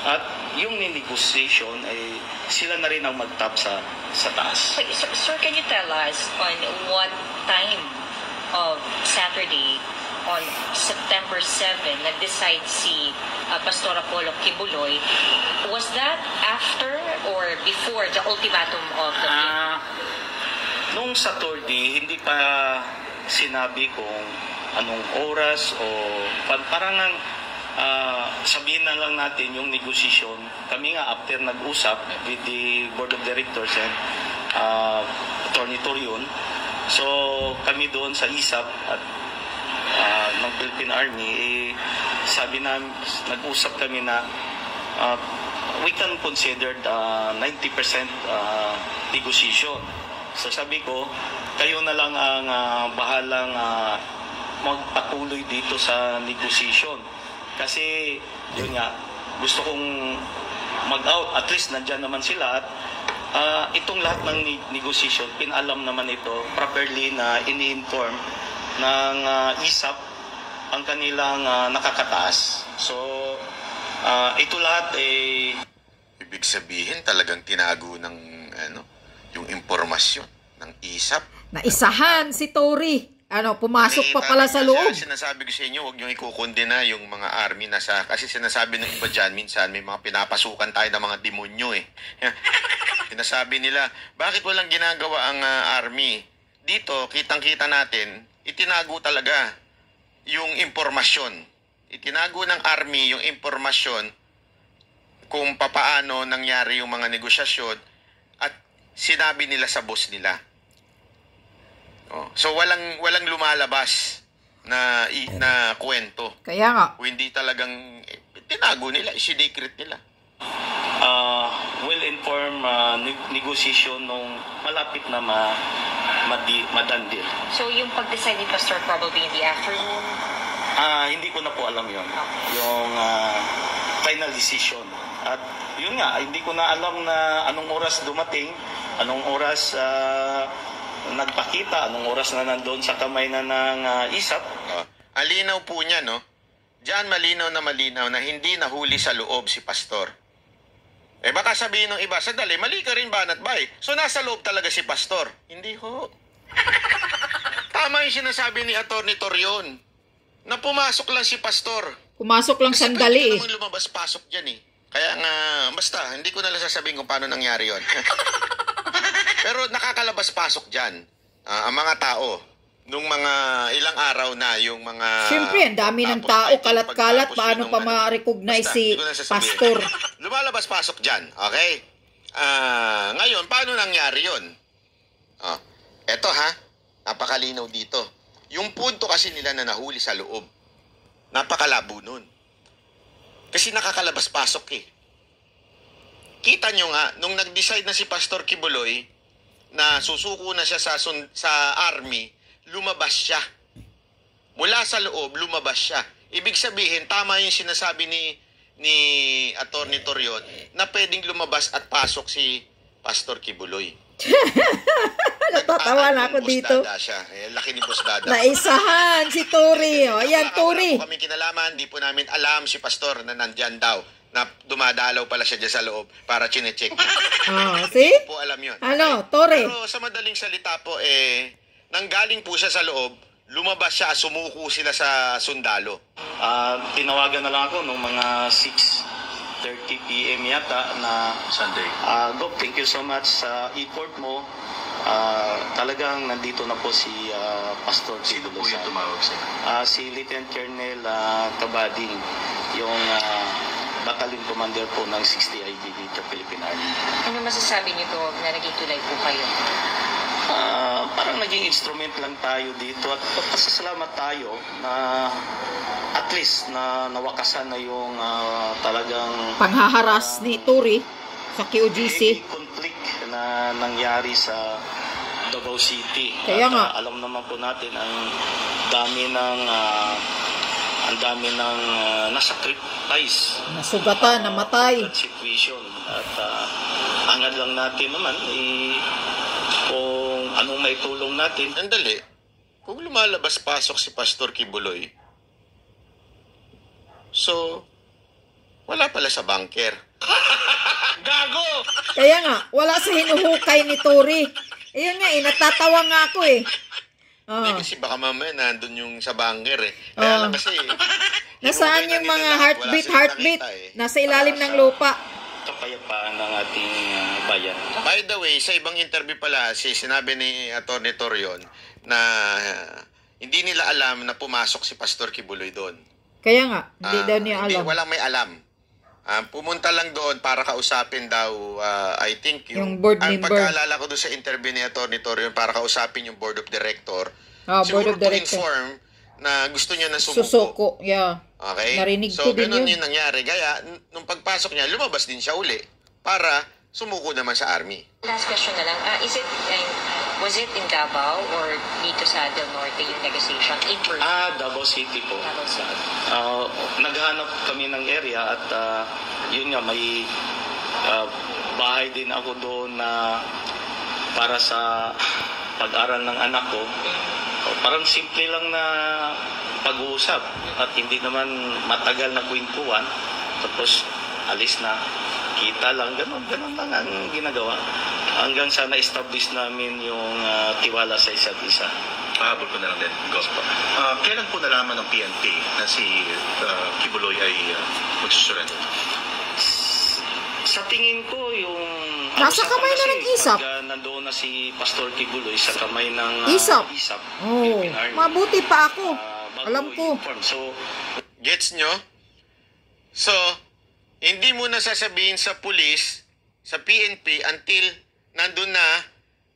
At yung negotiation ay sila na rin ang mag-top sa taas. Sir, can you tell us on what time of Saturday on September 7 nag-decide si Pastor Apollo Kibuloy? Was that after or before the ultimatum of the nung Saturday, hindi pa sinabi kung anong oras o parang sabihin na lang natin yung negotiation. Kami nga after nag-usap with the board of directors and Atty. Torion, so kami doon sa ISAP at ng Philippine Army, sabi na, nag-usap kami na we can consider 90% negotiation. So sabi ko, kayo na lang ang bahalang magpatuloy dito sa negotiation. Kasi yun nga, gusto kong mag-out, at least nandyan naman sila at itong lahat ng negotiation, pinalam naman ito properly na ini-inform ng ISAP ang kanilang nakakataas. So ito lahat ibig sabihin talagang tinago ng yung impormasyon ng ISAP. Naisahan si Tory. Pumasok pa pala sa loob. Sinasabi ko sa inyo, huwag niyong ikukundina yung mga army kasi sinasabi ng iba dyan, minsan may mga pinapasukan tayo ng mga demonyo eh. Sinasabi nila, bakit walang ginagawa ang army? Dito, kitang-kita natin, itinago talaga yung impormasyon. Itinago ng army yung impormasyon kung papaano nangyari yung mga negosyasyon at sinabi nila sa boss nila. So walang lumalabas na kwento. Kaya nga. O hindi talagang tinago nila, isinecret nila. Well-informed negotiation nung malapit na madandil. So yung pag-decide ni Pastor probably in the afternoon? Hindi ko na po alam yon. Yung final decision. At yun nga, hindi ko na alam na anong oras dumating, anong oras nagpakita, anong oras na nandoon sa kamay na ng ISAP. Alinaw po niya, no? Diyan malinaw na hindi nahuli sa loob si Pastor. Baka sabihin ng iba, sandali, mali ka rin banat bay. So nasa loob talaga si Pastor. Hindi ho. Tama yung sinasabi ni Atty. Torion na pumasok lang si Pastor. Pumasok lang sandali eh. Kasi lumabas-pasok dyan eh. Kaya nga, basta, hindi ko na lang sasabihin kung paano nangyari yon. Pero nakakalabas-pasok dyan ang mga tao. Nung mga ilang araw na yung mga... Siyempre, ang dami ng tao, kalat-kalat, paano pa ma-recognize si Pastor? Lumalabas-pasok dyan, okay? Ngayon, paano nangyari yun? Eto ha, napakalinaw dito. Yung punto kasi nila na nahuli sa loob, napakalabo nun. Kasi nakakalabas-pasok eh. Kita nyo nga, nung nag-decide na si Pastor Kibuloy na susuko na siya sa army, lumabas siya. Mula sa loob, lumabas siya. Ibig sabihin, tama yung sinasabi ni Atty. Torion na pwedeng lumabas at pasok si Pastor Kibuloy. Natatawa na ako dito. Siya. Laki ni Boss Dada. Naisahan si Tori. Ayan, Tori. Wala po kaming kinalaman, di po namin alam si Pastor na nandyan daw. Na dumadalaw pala siya dyan sa loob para chinecheck. See? Hindi po alam yun. Ano, Tori? Pero sa madaling salita po, nanggaling po siya sa loob, lumabas siya, sumuko sila sa sundalo. Tinawagan na lang ako nung mga 6:30 p.m. yata na Sunday. Doc, thank you so much sa effort mo. Talagang nandito na po si Pastor Sino po yung Kibuloy. tumawag sa'yo? Si Lieutenant Colonel Kabading, yung battalion commander po ng 60 IB dito, Philippine Army. Ano masasabi niyo to na naging tulay po kayo? Parang naging instrument lang tayo dito at pasasalamat tayo na at least na nawakasan na yung talagang Panghaharas ni Tori sa QGC. conflict na nangyari sa Davao City. Kaya nga. Alam naman po natin ang dami ng nasacrifice, Nasugatan, namatay. that situation. At hangad lang natin naman kung anong maitulong natin. Andali, kung lumalabas-pasok si Pastor Kibuloy, so, wala pala sa bunker. Gago! Kaya nga, wala sa hinuhukay ni Tori. Ayun nga, natatawa nga ako eh. Hindi kasi baka mamaya nandun yung sa bunker eh. Kaya lang kasi... Nasaan yung mga heartbeat? Nasa ilalim ng lupa. Kapayapaan ng ating bayan. By the way, sa ibang interview pala, sinabi ni Atty. Torion na hindi nila alam na pumasok si Pastor Kibuloy doon. Kaya nga, hindi daw niya Hindi, alam. walang may alam. Pumunta lang doon para kausapin daw, I think, Yung board ang member. pagkaalala ko doon sa interview ni Atty. Torion para kausapin yung board of director. Board Siguro of director. inform na gusto niya na sumuko. Susuko, yeah. Okay? Narinig so, ko din ganun yun. yung nangyari. Kaya, nung pagpasok niya, lumabas din siya uli para sumuko naman sa army. Last question na lang. Was it in Davao or dito sa Del Norte yung negotiation? In person? Davao City po. Davao City. Naghanap kami ng area at yun nga, may bahay din ako doon na para sa pag-aral ng anak ko. Parang simple lang na pag-uusap at hindi naman matagal na kwentuhan. Tapos alis na, kita lang, ganun lang ang ginagawa. Hanggang sa na-establish namin yung tiwala sa isa't isa. Pahabol ko na lang din. Kailan po nalaman ng PNP na si Kibuloy ay magsusurrender? Sa tingin ko, yung... Nasa kamay na ng ISAP. Pagka nandoon na si Pastor Kibuloy sa kamay ng ISAP. Oh, Philippine Army. mabuti pa ako. Bago Alam ko. inform. So, Gets nyo? So, hindi mo na sasabihin sa pulis, sa PNP, until nandun na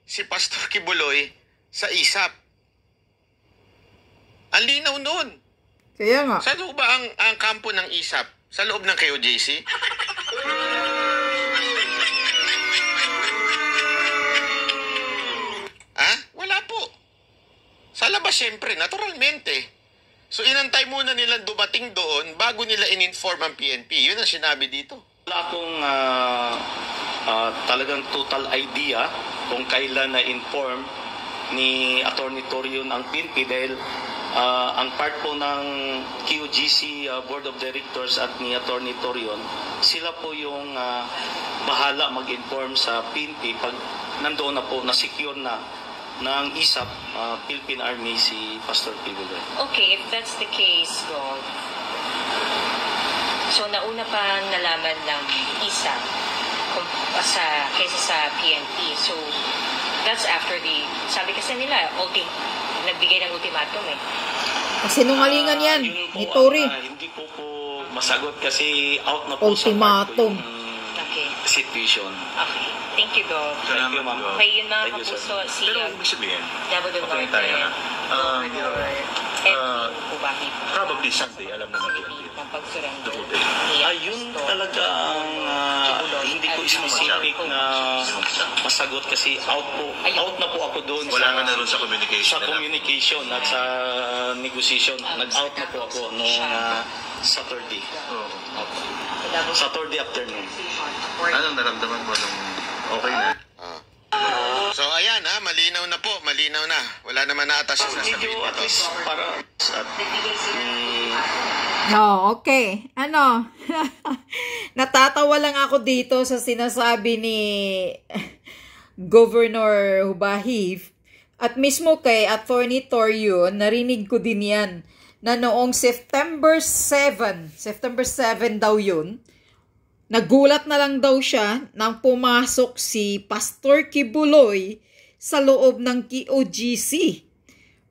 si Pastor Kibuloy sa ISAP. Ang linaw nun. Kaya nga. Saan ba ang kampo ng ISAP? Sa loob ng KOJC? Wala po. Sa labas, siyempre, naturalmente. So, inantay muna nilang dumating doon bago nila in-inform ang PNP. Yun ang sinabi dito. Wala akong talagang total idea kung kailan na-inform ni Attorney Torion ang PNP dahil ang part po ng QGC Board of Directors at ni Attorney Torion, sila po yung bahala mag-inform sa PNP pag nandoon na po, na-secure na ng ISAP, Philippine Army, si Pastor Kibuloy. Okay, if that's the case, Gov, so nauna pa nalaman ng ISAP kaysa sa PNP. So, that's after sabi kasi nila, nagbigay ng ultimatum eh. Sinungalingan yan, Yun po ni Tori. hindi po masagot kasi out na po Ultimatum. sa part po yung Okay. situation. Okay. Thank you, Gov. Thank you, ma'am. Okay, yun mga Thank you, sir. kapuso, si Pero ibig sabihin, Davao del okay Norte, tayo na. Governor Edwin Ubahi. Probably Sunday, alam naman yun. Ng pag-surrender. The whole day. ni Ayun Pastor talaga ang hindi ko specific na masagot kasi out na po ako doon Wala ka na rin sa communication sa nila. communication at sa negotiation. Nag-out na po ako noong Saturday. Oo. Saturday afternoon. Anong naramdaman mo nung okay na? So, ayan malinaw na po, malinaw na. Wala naman na atas sa Medyo sasabihin at nito. least para at No, okay. Natatawa lang ako dito sa sinasabi ni Governor Hubahif at mismo kay Attorney Torion, narinig ko din yan na noong September 7 daw yun, nagulat na lang daw siya nang pumasok si Pastor Kibuloy sa loob ng KOGC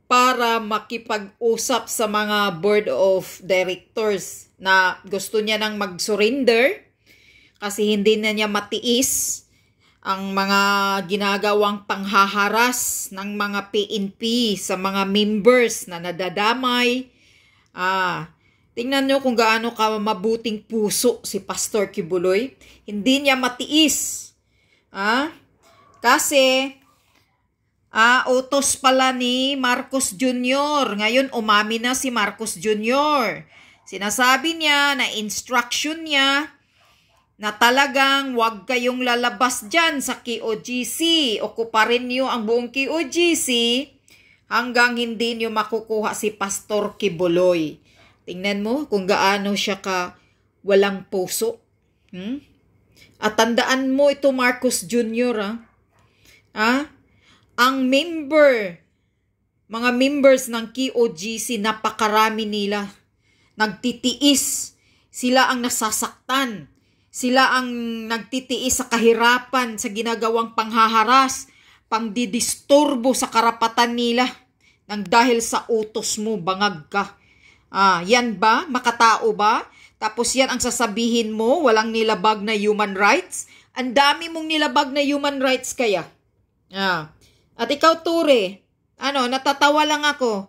para makipag-usap sa mga board of directors na gusto niya nang mag-surrender kasi hindi na niya matiis ang mga ginagawang panghaharas ng mga PNP sa mga members na nadadamay. Tingnan nyo kung gaano ka mabuting puso si Pastor Kibuloy. Hindi niya matiis. Kasi utos pala ni Marcos Jr. Ngayon, umami na si Marcos Jr. Sinasabi niya na instruction niya na talagang wag kayong lalabas dyan sa KOGC. Okuparin niyo ang buong KOGC hanggang hindi niyo makukuha si Pastor Kibuloy. Tingnan mo kung gaano siya ka walang puso. At tandaan mo ito, Marcos Jr. Ang mga members ng KOGC, napakarami nila. Nagtitiis. Sila ang nasasaktan. Sila ang nagtitiis sa kahirapan, sa ginagawang panghaharas, pangdidisturbo sa karapatan nila. Nang dahil sa utos mo, bangag ka. Yan ba? Makatao ba? Tapos yan ang sasabihin mo, walang nilabag na human rights? Ang dami mong nilabag na human rights kaya. At ikaw, Ture, natatawa lang ako.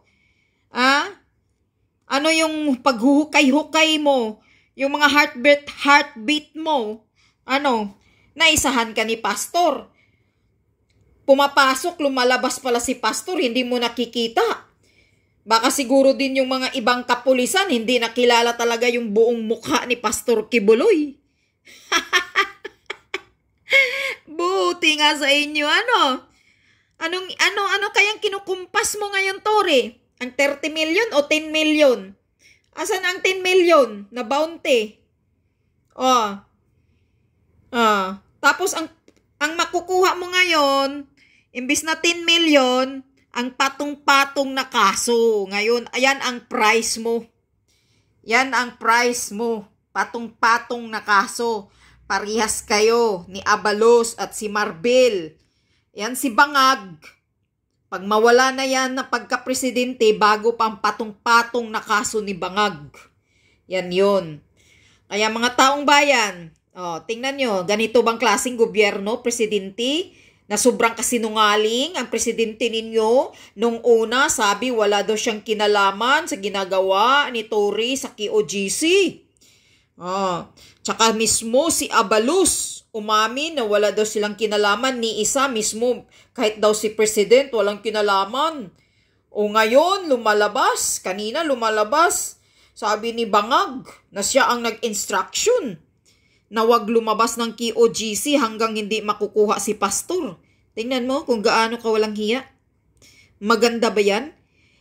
Ano yung paghuhukay-hukay mo? Yung mga heartbeat mo? Naisahan ka ni Pastor. Pumapasok, lumalabas pala si Pastor, hindi mo nakikita. Baka siguro din yung mga ibang kapulisan, hindi nakilala talaga yung buong mukha ni Pastor Kibuloy. Buti nga sa inyo, Ano kayang kinukumpas mo ngayon, Tore? Ang 30 million o 10 million? Asan ang 10 million na bounty? Tapos ang makukuha mo ngayon, imbis na 10 million, ang patong-patong na kaso. Ngayon, ayan ang price mo. Yan ang price mo. Patong-patong na kaso. Parihas kayo ni Abalos at si Marbel. Yan si Bangag. Pag mawala na yan na pagka-presidente, bago pang patong-patong na kaso ni Bangag. Yan yun. Kaya mga taong bayan, tingnan nyo, ganito bang klaseng gobyerno, presidente, na sobrang kasinungaling ang presidente ninyo. Nung una, sabi wala daw siyang kinalaman sa ginagawa ni Tory sa KOGC. Tsaka mismo si Abalos umamin na wala daw silang kinalaman, ni isa mismo, kahit daw si president walang kinalaman. O ngayon, kanina lumalabas, sabi ni Bangag na siya ang nag-instruction na wag lumabas ng KOGC hanggang hindi makukuha si pastor. Tingnan mo kung gaano ka walang hiya. Maganda ba yan?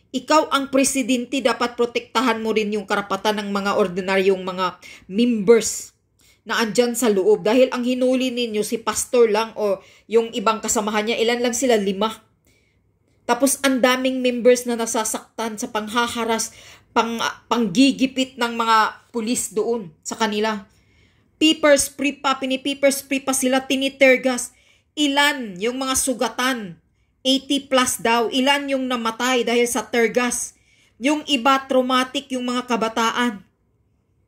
Ikaw ang presidente, dapat protektahan mo rin yung karapatan ng mga ordinaryong mga members na andyan sa loob. Dahil ang hinuli ninyo si pastor lang o yung ibang kasamahan niya, ilan lang sila, 5. Tapos ang daming members na nasasaktan sa panghaharas, panggigipit ng mga pulis doon sa kanila. Pinipeper spray pa sila, tinitergas. Ilan yung mga sugatan? 80 plus daw. Ilan yung namatay dahil sa tergas? Yung iba traumatic, yung mga kabataan.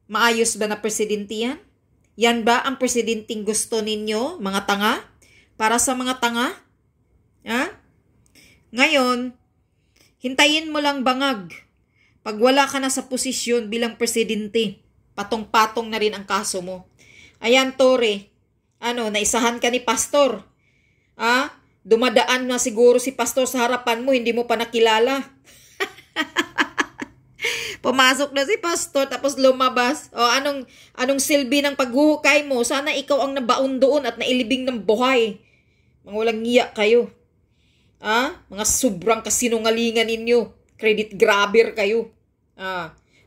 Maayos ba na presidente yan? Yan ba ang presidenting gusto ninyo, mga tanga? Para sa mga tanga? Ha? Ngayon, hintayin mo lang, Bangag. Pag wala ka na sa posisyon bilang presidente, patong-patong na rin ang kaso mo. Ayan, Tory. Naisahan ka ni pastor. Dumadaan na siguro si pastor sa harapan mo, hindi mo pa nakilala. Pumasok na si pastor, tapos lumabas. Anong silbi ng paghuhukay mo? Sana ikaw ang nabaon doon at nailibing ng buhay. Mga walang ngiya kayo. Mga sobrang kasinungalingan ninyo. Credit grabber kayo.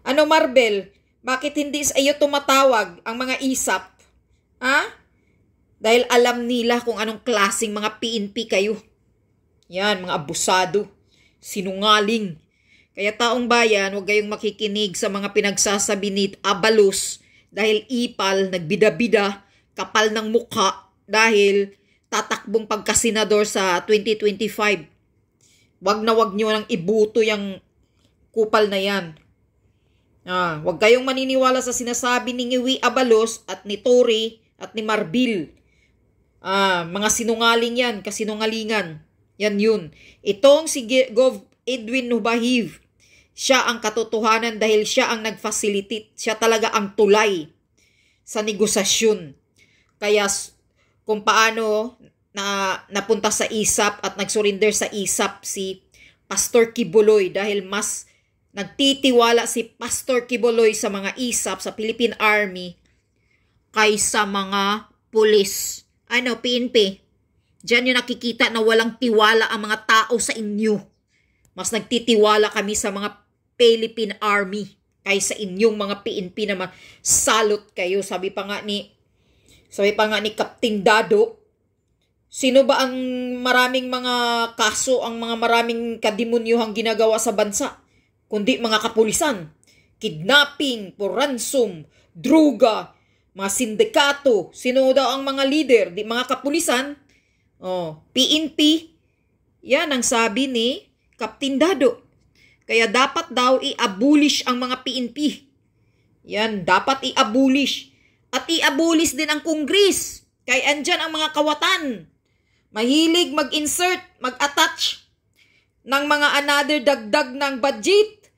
Marbel? Bakit hindi sa iyo tumatawag ang mga ISAP? Dahil alam nila kung anong klaseng mga PNP kayo. Yan, mga abusado. Sinungaling. Kaya taong bayan, huwag kayong makikinig sa mga pinagsasabi ni Abalos dahil ipal, nagbida-bida, kapal ng mukha dahil tatakbong pagkasenador sa 2025. Wag na wag nyo nang ibuto yung kupal na yan. Huwag kayong maniniwala sa sinasabi ni Ngiwi Abalos at ni Tory at ni Marbil. Mga sinungaling yan, kasinungalingan. Yan yun. Itong si Gov. Edwin Nubahiv, siya ang katotohanan dahil siya ang nag-facilitate. Siya talaga ang tulay sa negosasyon. Kaya kung paano napunta sa ISAP at nag-surrender sa ISAP si Pastor Kibuloy dahil mas nagtitiwala si Pastor Kibuloy sa mga ISAP, sa Philippine Army, kaysa mga pulis. PNP. Diyan yung nakikita na walang tiwala ang mga tao sa inyo. Mas nagtitiwala kami sa mga Philippine Army kaysa inyong mga PNP na salot kayo. Sabi pa nga ni Captain Dado, sino ba ang maraming mga kaso, ang mga maraming kadimonyohang ginagawa sa bansa? Kundi mga kapulisan. Kidnapping, for ransom, druga, mga sindikato. Sino daw ang mga leader? Di mga kapulisan. PNP. Yan ang sabi ni Captain Dado. Kaya dapat daw i-abolish ang mga PNP. Yan, dapat i-abolish. At i-abolish din ang Congress. Kaya andyan ang mga kawatan. Mahilig mag-insert, mag-attach ng mga another dagdag ng budget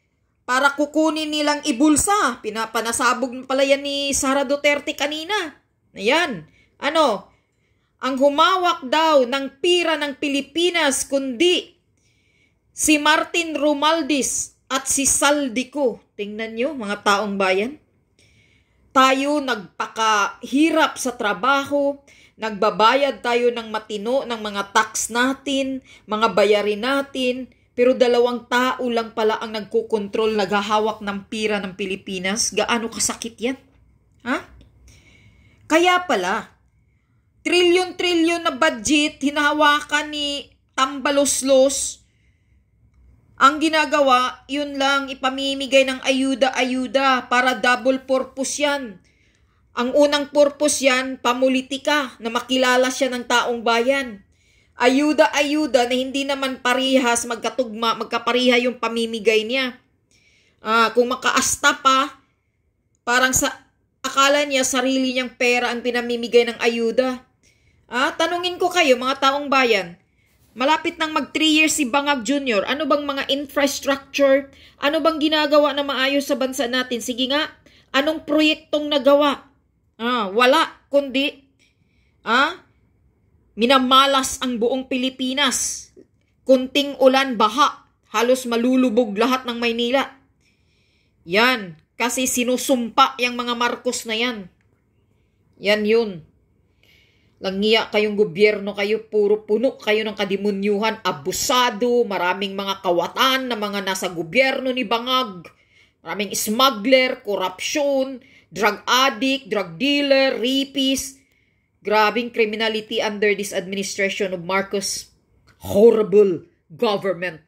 para kukunin nilang ibulsa. Pinapanasabog pala yan ni Sara Duterte kanina. Ayan. Ang humawak daw ng pira ng Pilipinas kundi si Martin Romualdez at si Saldico. Tingnan nyo, mga taong bayan. Tayo nagpakahirap sa trabaho, nagbabayad tayo ng matino ng mga tax natin, mga bayarin natin, pero 2 tao lang pala ang nagkukontrol, naghahawak ng pira ng Pilipinas. Gaano kasakit yan? Kaya pala, trilyon-trilyon na budget, hinahawakan ni Tambaloslos. Ang ginagawa, yun lang, ipamimigay ng ayuda-ayuda para double purpose yan. Ang unang purpose yan, pamulitika, na makilala siya ng taong bayan. Ayuda-ayuda na hindi naman parihas, magkapariha yung pamimigay niya. Kung makaasta pa, parang akala niya sarili niyang pera ang pinamimigay ng ayuda. Tanungin ko kayo, mga taong bayan, malapit nang mag 3 years si Bangag Jr. Ano bang mga infrastructure? Ano bang ginagawa na maayos sa bansa natin? Sige nga, anong proyektong nagawa? Wala, kundi minamalas ang buong Pilipinas. Kunting ulan, baha, halos malulubog lahat ng Maynila. Yan, kasi sinusumpa yung mga Marcos na yan. Yan yun. Langiya kayong gobyerno kayo, puro puno kayo ng kadimunyuhan, abusado, maraming mga kawatan na mga nasa gobyerno ni Bangag, maraming smuggler, korupsyon, drug addict, drug dealer, rapist. Grabing criminality under this administration of Marcos. Horrible government.